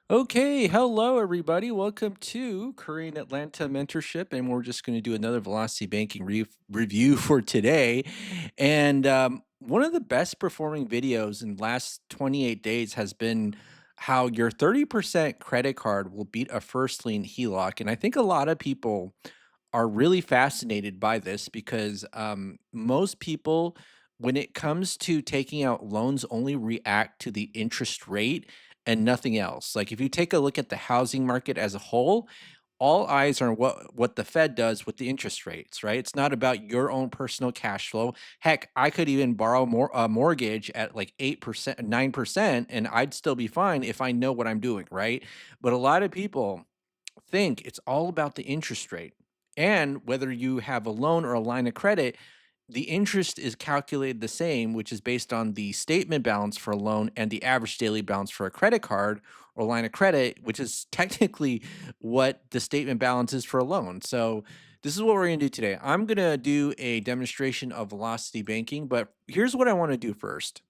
Okay, hello everybody. Welcome to Korean Atlanta Mentorship, and we're just going to do another Velocity Banking review for today. And one of the best performing videos in the last 28 days has been how your 30% credit card will beat a first lien HELOC. And I think a lot of people are really fascinated by this because most people, when it comes to taking out loans, only react to the interest rate and nothing else. Like if you take a look at the housing market as a whole, all eyes are on what the Fed does with the interest rates, right? It's not about your own personal cash flow. Heck, I could even borrow more a mortgage at like 8%, 9%, and I'd still be fine if I know what I'm doing, right? But a lot of people think it's all about the interest rate. And whether you have a loan or a line of credit, the interest is calculated the same, which is based on the statement balance for a loan and the average daily balance for a credit card or line of credit, which is technically what the statement balance is for a loan. So, this is what we're going to do today. I'm going to do a demonstration of velocity banking, but here's what I want to do first.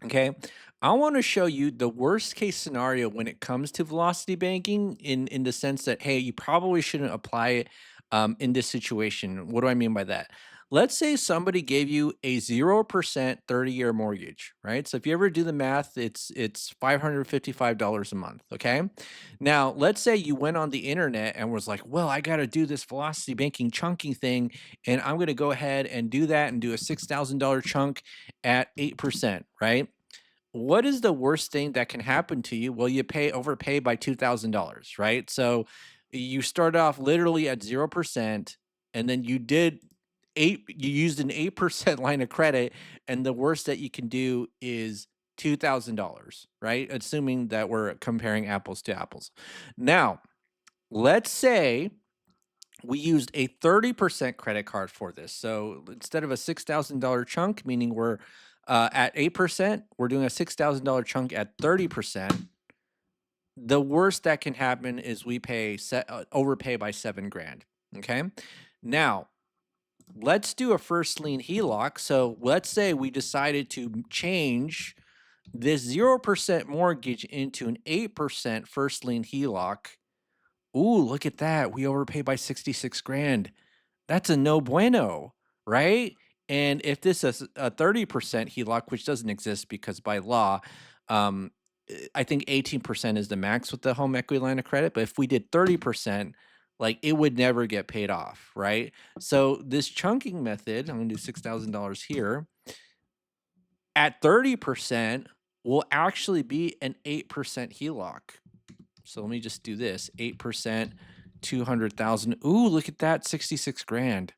Okay. I want to show you the worst case scenario when it comes to velocity banking in the sense that, hey, you probably shouldn't apply it in this situation. What do I mean by that? Let's say somebody gave you a 0% 30-year mortgage, right? So if you ever do the math, it's $555 a month. Okay. Now, let's say you went on the internet and was like, well, I got to do this velocity banking chunking thing, and I'm going to go ahead and do that and do a $6,000 chunk at 8%, right? What is the worst thing that can happen to you? Well, you overpay by $2,000, right? So you start off literally at 0%, and then you used an 8% line of credit, and the worst that you can do is $2,000, right? Assuming that we're comparing apples to apples. Now, let's say we used a 30% credit card for this. So instead of a $6,000 chunk, meaning we're at 8%, we're doing a $6,000 chunk at 30%. The worst that can happen is overpay by 7 grand. Okay. Now, let's do a first lien HELOC. So let's say we decided to change this 0% mortgage into an 8% first lien HELOC. Ooh, look at that. We overpay by 66 grand. That's a no bueno, right? And if this is a 30% HELOC, which doesn't exist because by law, um, I think 18% is the max with the home equity line of credit. But if we did 30%, like it would never get paid off, right? So this chunking method, I'm gonna do $6,000 here, at 30% will actually be an 8% HELOC. So let me just do this 8%, 200,000. Ooh, look at that 66 grand.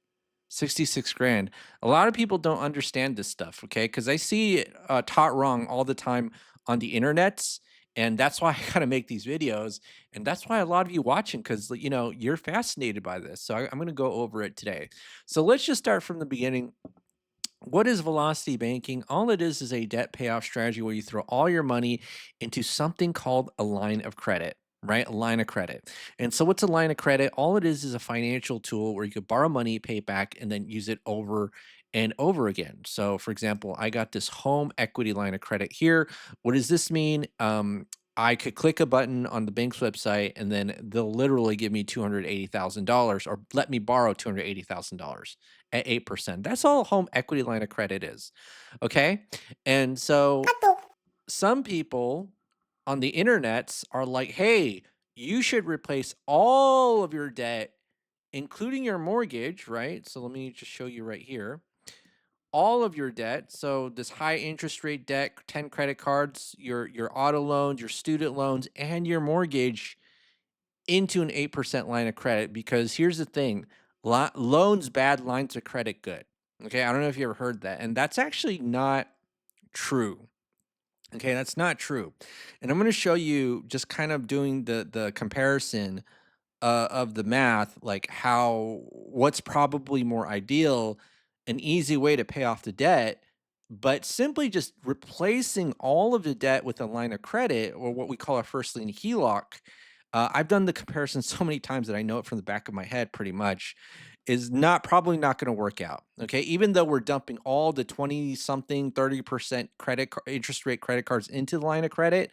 66 grand. A lot of people don't understand this stuff, okay? Because I see it taught wrong all the time on the internets. And that's why I gotta make these videos. And that's why a lot of you watching, because you're fascinated by this. So I'm gonna go over it today. So let's just start from the beginning. What is velocity banking? All it is a debt payoff strategy where you throw all your money into something called a line of credit, right? A line of credit. And so, what's a line of credit? All it is a financial tool where you could borrow money, pay it back, and then use it over and over again. So, for example, I got this home equity line of credit here. What does this mean? I could click a button on the bank's website and then they'll literally give me $280,000 or let me borrow $280,000 at 8%. That's all a home equity line of credit is. Okay. And so some people on the internets are like, hey, you should replace all of your debt, including your mortgage, right? So let me just show you right here. All of your debt. So this high interest rate debt, 10 credit cards, your auto loans, your student loans, and your mortgage into an 8% line of credit because here's the thing, loans bad, lines of credit good. Okay, I don't know if you ever heard that, and that's actually not true. Okay, that's not true. And I'm going to show you just kind of doing the comparison of the math, like how what's probably more ideal, an easy way to pay off the debt, but simply just replacing all of the debt with a line of credit or what we call a first lien HELOC. I've done the comparison so many times that I know it from the back of my head pretty much is not probably not going to work out. Okay. Even though we're dumping all the 20 something, 30% interest rate credit cards into the line of credit,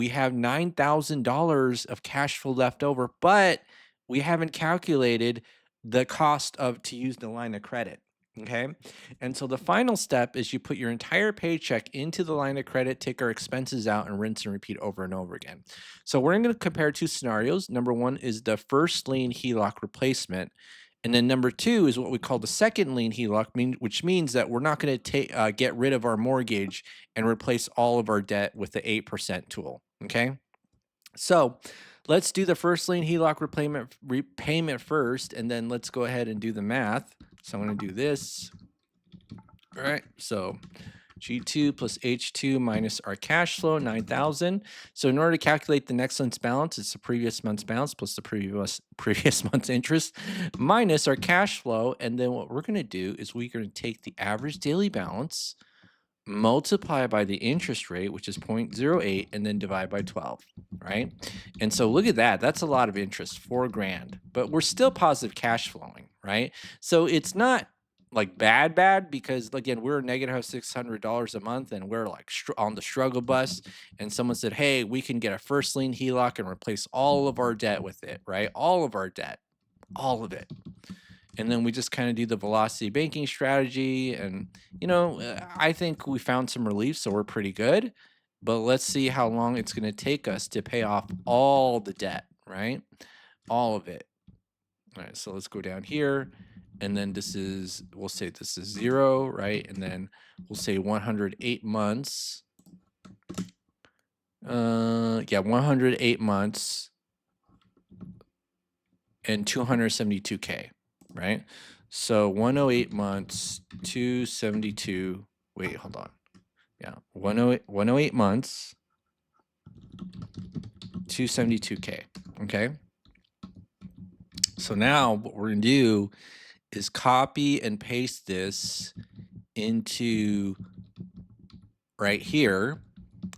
we have $9,000 of cash flow left over, but we haven't calculated the cost of to use the line of credit. Okay. And so the final step is you put your entire paycheck into the line of credit, take our expenses out, and rinse and repeat over and over again. So we're going to compare two scenarios. Number one is the first lien HELOC replacement. And then number two is what we call the second lien HELOC, which means that we're not going to get rid of our mortgage and replace all of our debt with the 8% tool. Okay. So let's do the first lien HELOC repayment first, and then let's go ahead and do the math. So I'm going to do this. All right. So G2 plus H2 minus our cash flow, 9,000. So in order to calculate the next month's balance, it's the previous month's balance plus the previous month's interest minus our cash flow. And then what we're going to do is we're going to take the average daily balance, multiply by the interest rate, which is 0.08, and then divide by 12, right? And so look at that. That's a lot of interest, 4 grand, but we're still positive cash flowing, right? So it's not like bad, because again, we're negative $600 a month and we're like on the struggle bus. And someone said, hey, we can get a first lien HELOC and replace all of our debt with it, right? All of our debt, all of it. And then we just kind of do the velocity banking strategy. And, I think we found some relief, so we're pretty good. But let's see how long it's going to take us to pay off all the debt, right? All of it. All right, so let's go down here. And then we'll say this is 0, right? And then we'll say 108 months. 108 months and 272K. Right? So 108 months, 272. Wait, hold on. Yeah, 108 months, 272K. Okay. So now what we're going to do is copy and paste this into right here.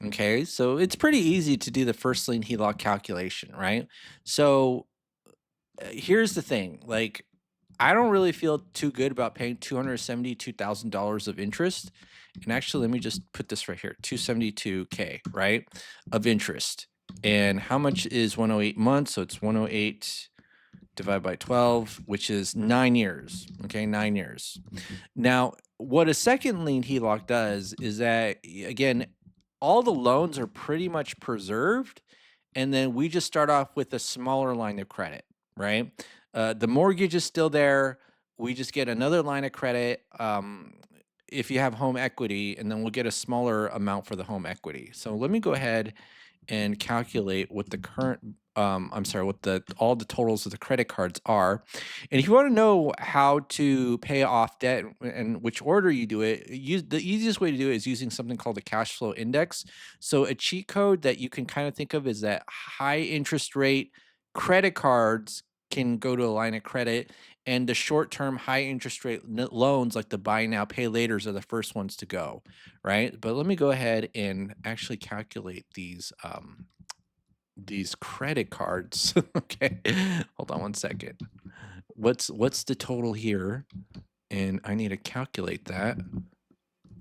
Okay. So it's pretty easy to do the first lien HELOC calculation, right? So here's the thing. Like, I don't really feel too good about paying $272,000 of interest. And actually, let me just put this right here, 272K, right, of interest. And how much is 108 months? So it's 108 divided by 12, which is 9 years. Okay, 9 years. Now, what a second lien HELOC does is that, again, all the loans are pretty much preserved. And then we just start off with a smaller line of credit, right? The mortgage is still there. We just get another line of credit if you have home equity, and then we'll get a smaller amount for the home equity. So let me go ahead and calculate what the current I'm sorry, what the all the totals of the credit cards are. And if you want to know how to pay off debt and which order you do it, use the easiest way to do it is using something called the cash flow index. So a cheat code that you can kind of think of is that high interest rate credit cards can go to a line of credit, and the short-term high interest rate loans like the buy now pay laters are the first ones to go, right? But let me go ahead and actually calculate these credit cards. Okay. Hold on one second. What's the total here? And I need to calculate that.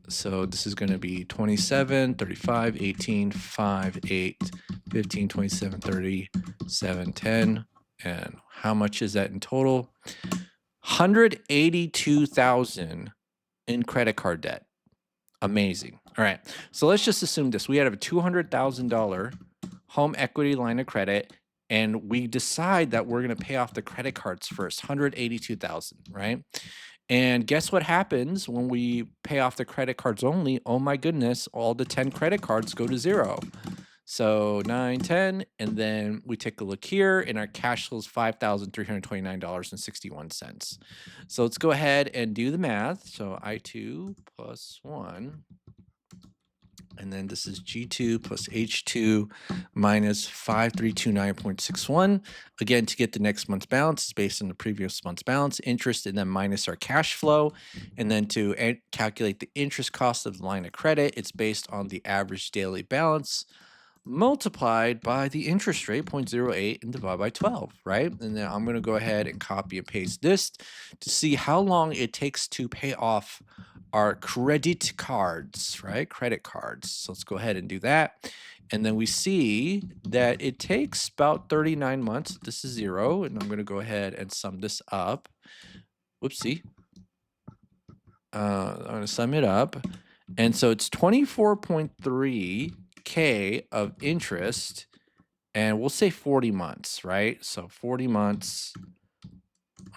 So this is going to be 27, 35, 18, 5, 8, 15, 27, 30, 7, 10. And how much is that in total? 182,000 in credit card debt. Amazing. All right. So let's just assume this. We have a $200,000 home equity line of credit, and we decide that we're going to pay off the credit cards first, 182,000, right? And guess what happens when we pay off the credit cards only? Oh my goodness, all the 10 credit cards go to zero. So 9, 10, and then we take a look here, and our cash flow is $5,329.61. So let's go ahead and do the math. So I2 plus 1, and then this is G2 plus H2 minus 5329.61. Again, to get the next month's balance is based on the previous month's balance, interest, and then minus our cash flow. And then to calculate the interest cost of the line of credit, it's based on the average daily balance multiplied by the interest rate 0.08 and divide by 12, right? And then I'm going to go ahead and copy and paste this to see how long it takes to pay off our credit cards, right? Credit cards. So let's go ahead and do that. And then we see that it takes about 39 months. This is 0, and I'm going to go ahead and sum this up. Whoopsie. I'm going to sum it up. And so it's 24.3K of interest, and we'll say 40 months, right? So 40 months,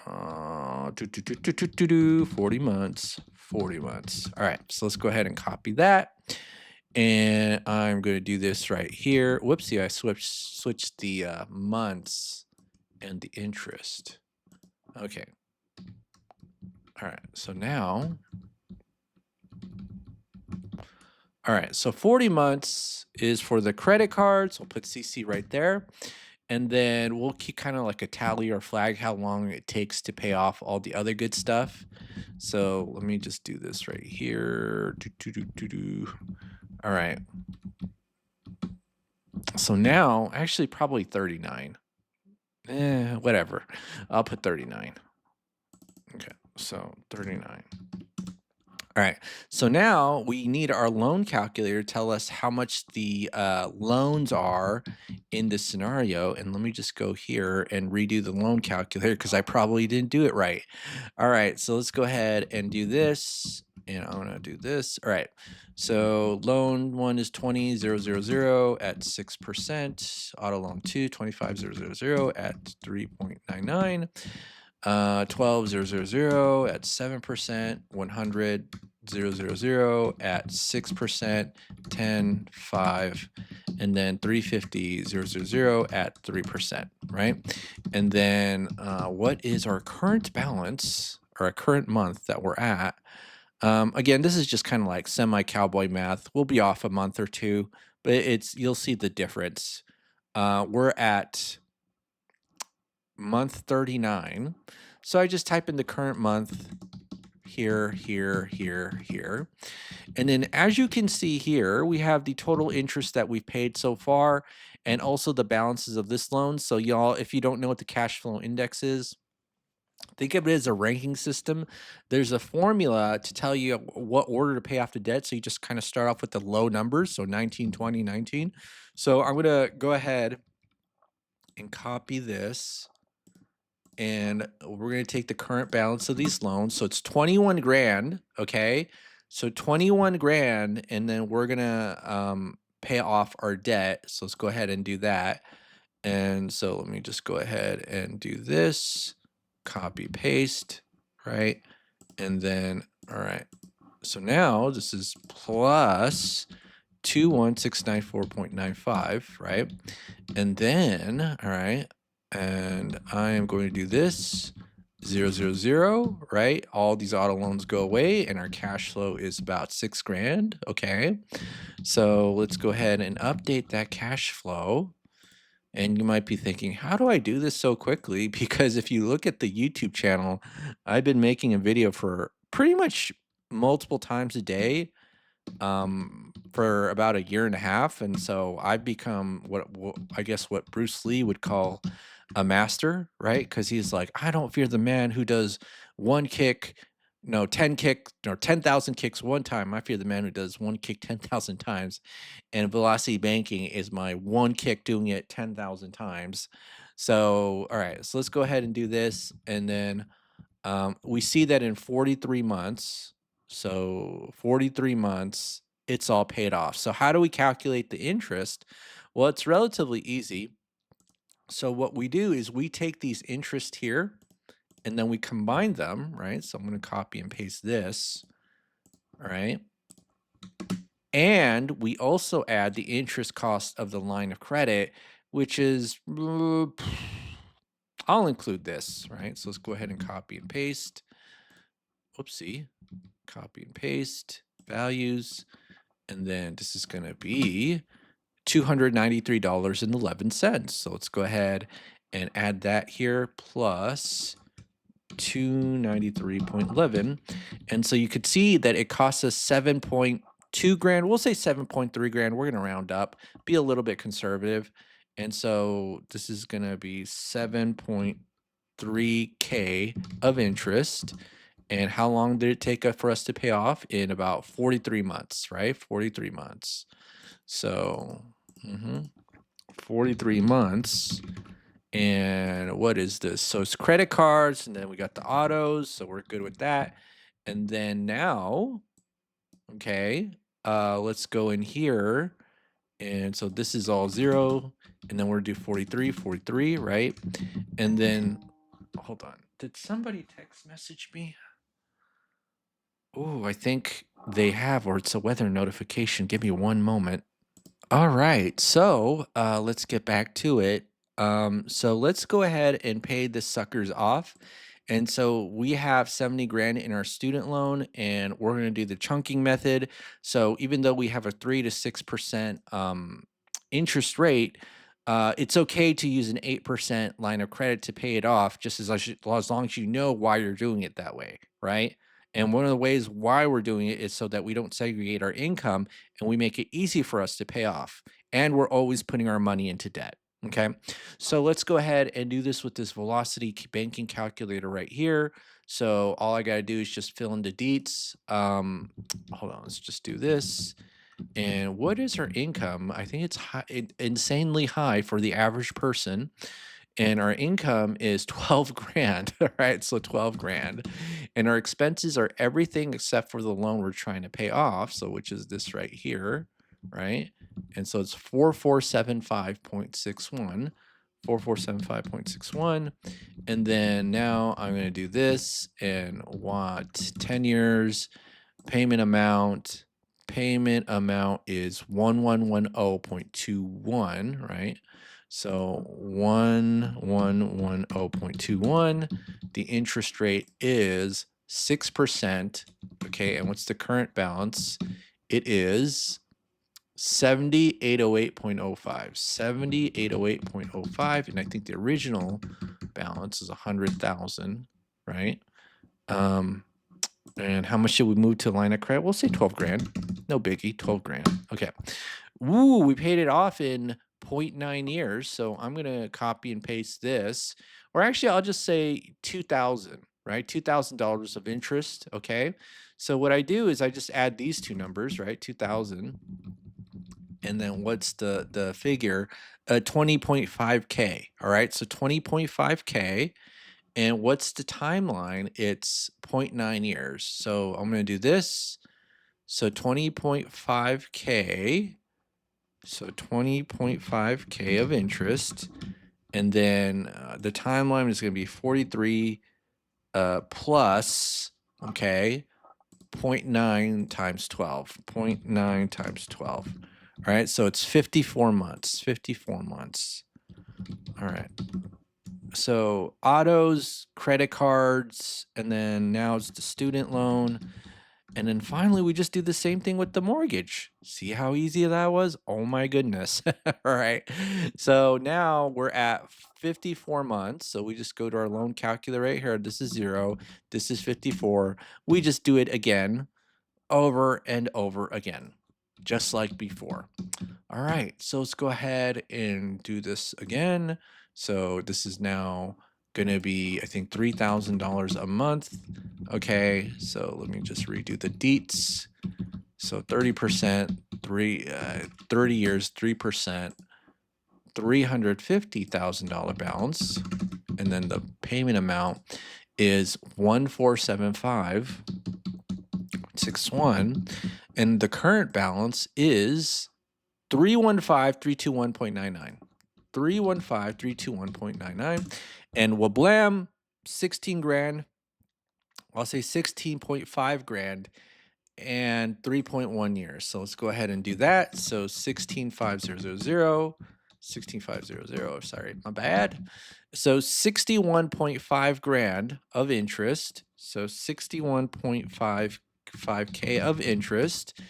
40 months, 40 months. All right, so let's go ahead and copy that. And I'm going to do this right here. Whoopsie, I switched the months and the interest. Okay. All right, so now, all right, so 40 months is for the credit cards. We'll put CC right there. And then we'll keep kind of like a tally or flag how long it takes to pay off all the other good stuff. So let me just do this right here. All right. So now, actually probably 39. Whatever. I'll put 39. Okay, so 39. All right, so now we need our loan calculator to tell us how much the loans are in this scenario. And let me just go here and redo the loan calculator because I probably didn't do it right. All right, so let's go ahead and do this. And I'm gonna do this. All right, so loan 1 is 20,000 at 6%. Auto loan 2, 25,000 at 3.99. 12,000 at 7%, 100,000 at 6%, 10, 5, and then 350,000 at 3%, right? And then what is our current balance or our current month that we're at? Again, this is just kind of like semi-cowboy math. We'll be off a month or two, but you'll see the difference. We're at month 39. So I just type in the current month here, here, here, here. And then as you can see here, we have the total interest that we've paid so far and also the balances of this loan. So y'all, if you don't know what the cash flow index is, think of it as a ranking system. There's a formula to tell you what order to pay off the debt. So you just kind of start off with the low numbers. So 19, 20, 19. So I'm going to go ahead and copy this. And we're going to take the current balance of these loans. So it's 21 grand, okay? So 21 grand, and then we're going to pay off our debt. So let's go ahead and do that. And so let me just go ahead and do this, copy, paste, right? And then, all right. So now this is plus 21694.95, right? And then, all right, and I am going to do this 000, right? All these auto loans go away and our cash flow is about 6 grand. Okay. So let's go ahead and update that cash flow. And you might be thinking, how do I do this so quickly? Because if you look at the YouTube channel, I've been making a video for pretty much multiple times a day for about a year and a half. And so I've become what I guess what Bruce Lee would call a master, right? Because he's like, I don't fear the man who does one kick, no, 10 kick or 10,000 kicks one time. I fear the man who does one kick 10,000 times. And velocity banking is my one kick doing it 10,000 times. So, all right, so let's go ahead and do this. And then we see that in 43 months, so 43 months, it's all paid off. So how do we calculate the interest? Well, it's relatively easy. So what we do is we take these interest here and then we combine them, right? So I'm going to copy and paste this, all right? And we also add the interest cost of the line of credit, which is, I'll include this, right? So let's go ahead and copy and paste. Oopsie. Copy and paste values. And then this is going to be $293.11. So let's go ahead and add that here plus 293.11. And so you could see that it costs us 7.2 grand. We'll say 7.3 grand. We're going to round up, be a little bit conservative. And so this is going to be 7.3K of interest. And how long did it take for us to pay off? In about 43 months, right? 43 months. So 43 months. And what is this? So it's credit cards, and then we got the autos, so we're good with that. And then now, okay, let's go in here. And so this is all 0, and then we're gonna do 43, right? And then, hold on. Did somebody text message me? Oh, I think they have, or it's a weather notification. Give me one moment. All right, so let's get back to it. So let's go ahead and pay the suckers off. And so we have 70 grand in our student loan, and we're going to do the chunking method. So even though we have a 3 to 6% interest rate, it's okay to use an 8% line of credit to pay it off, just as long as you know why you're doing it that way, right? And one of the ways why we're doing it is so that we don't segregate our income and we make it easy for us to pay off. And we're always putting our money into debt. Okay. So let's go ahead and do this with this velocity banking calculator right here. So all I got to do is just fill in the deets. Hold on. Let's just do this. And what is our income? I think it's insanely high for the average person. And our income is 12 grand, all right? So 12 grand. And our expenses are everything except for the loan we're trying to pay off, so which is this right here, right? And so it's 4475.61, 4475.61. And then now I'm going to do this and want 10 years, payment amount is 1110.21, right? So 1110.21. The interest rate is 6%. Okay, and what's the current balance? It is 7808.05. 7808.05. And I think the original balance is 100,000, right? And how much should we move to line of credit? We'll say 12 grand. No biggie, 12 grand. Okay. Woo, we paid it off in 0.9 years. So I'm going to copy and paste this. Or actually, I'll just say 2,000, right? $2,000 of interest. Okay. So what I do is I just add these two numbers, right? 2,000. And then what's the figure? 20.5K. All right. So 20.5K. And what's the timeline? It's 0.9 years. So I'm going to do this. So 20.5K. So 20.5K of interest. And then the timeline is going to be 43 plus, okay, 0.9 times 12. 0.9 times 12. All right, so it's 54 months. 54 months. All right. So autos, credit cards, and then now it's the student loan. And then finally, we just do the same thing with the mortgage. See how easy that was? Oh my goodness. All right. So now we're at 54 months. So we just go to our loan calculator right here. This is 0. This is 54. We just do it again, over and over again, just like before. All right. So let's go ahead and do this again. So this is now going to be, I think, $3,000 a month. Okay, so let me just redo the deets. So 30%, 30 years, 3%, $350,000 balance. And then the payment amount is 147561. And the current balance is 315,321.99. 315,321.99. And wablam, 16 grand. I'll say 16.5 grand and 3.1 years. So let's go ahead and do that. So 16,500, 16,500, sorry, my bad. So 61.5 grand of interest. So 61.55K of interest.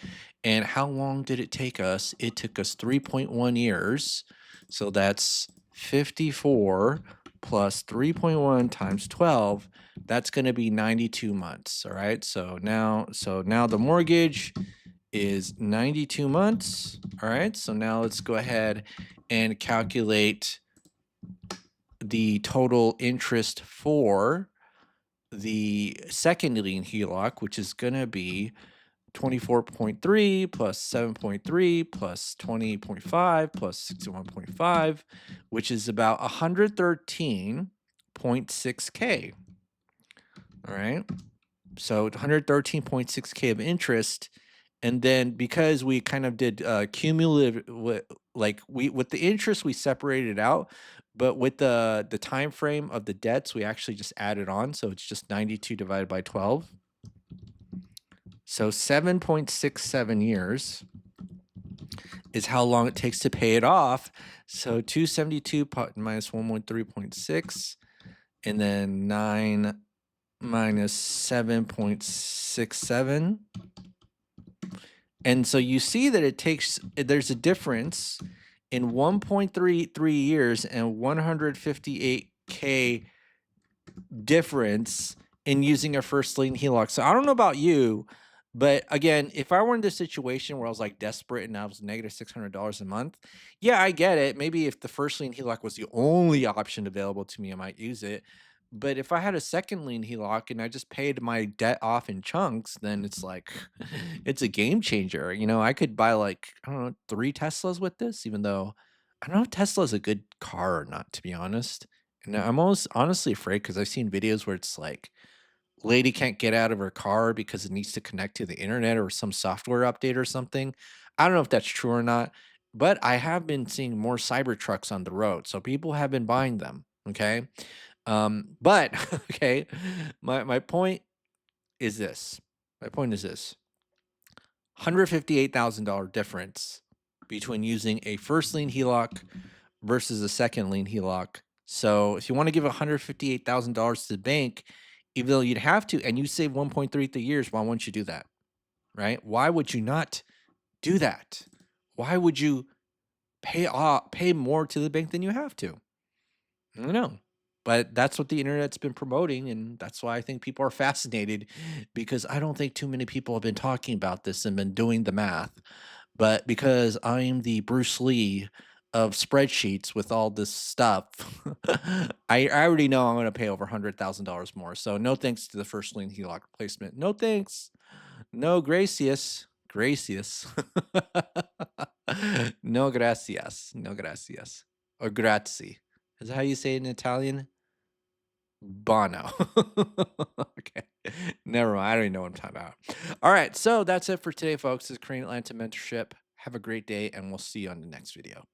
And how long did it take us? It took us 3.1 years. So that's 54 plus 3.1 times 12. That's going to be 92 months. All right. So now the mortgage is 92 months. All right. So now let's go ahead and calculate the total interest for the second lien HELOC, which is going to be 24.3 plus 7.3 plus 20.5 plus 61.5, which is about 113.6K. All right. So 113.6K of interest. And then because we kind of did cumulative, like with the interest, we separated out, but with the time frame of the debts, we actually just added on. So it's just 92 divided by 12. So 7.67 years is how long it takes to pay it off. So 272 minus 113.6, and then 9 minus 7.67. And so you see that there's a difference in 1.33 years and 158K difference in using a first lien HELOC. So I don't know about you, but again, if I were in this situation where I was like desperate and I was negative $600 a month, yeah, I get it. Maybe if the first lien HELOC was the only option available to me, I might use it. But if I had a second lien HELOC and I just paid my debt off in chunks, then it's like it's a game changer. You know, I could buy like, I don't know, 3 Teslas with this, even though I don't know if Tesla's a good car or not, to be honest. And I'm almost honestly afraid because I've seen videos where it's like lady can't get out of her car because it needs to connect to the internet or some software update or something. I don't know if that's true or not, but I have been seeing more cyber trucks on the road, so people have been buying them. Okay, but okay, my point is this. My point is this: $158,000 difference between using a first lien HELOC versus a second lien HELOC. So if you want to give $158,000 to the bank, even though you'd have to, and you save 1.33 years, why wouldn't you do that? Right? Why would you not do that? Why would you pay more to the bank than you have to? I don't know. But that's what the internet's been promoting, and that's why I think people are fascinated, because I don't think too many people have been talking about this and been doing the math. But because I'm the Bruce Lee of spreadsheets with all this stuff, I already know I'm going to pay over $100,000 more. So no thanks to the first lien HELOC replacement. No thanks. No gracias. Gracias. No gracias. No gracias. Or grazie. Is that how you say it in Italian? Bono. Okay. Never mind. I don't even know what I'm talking about. All right. So that's it for today, folks. This is Korean Atlanta Mentorship. Have a great day, and we'll see you on the next video.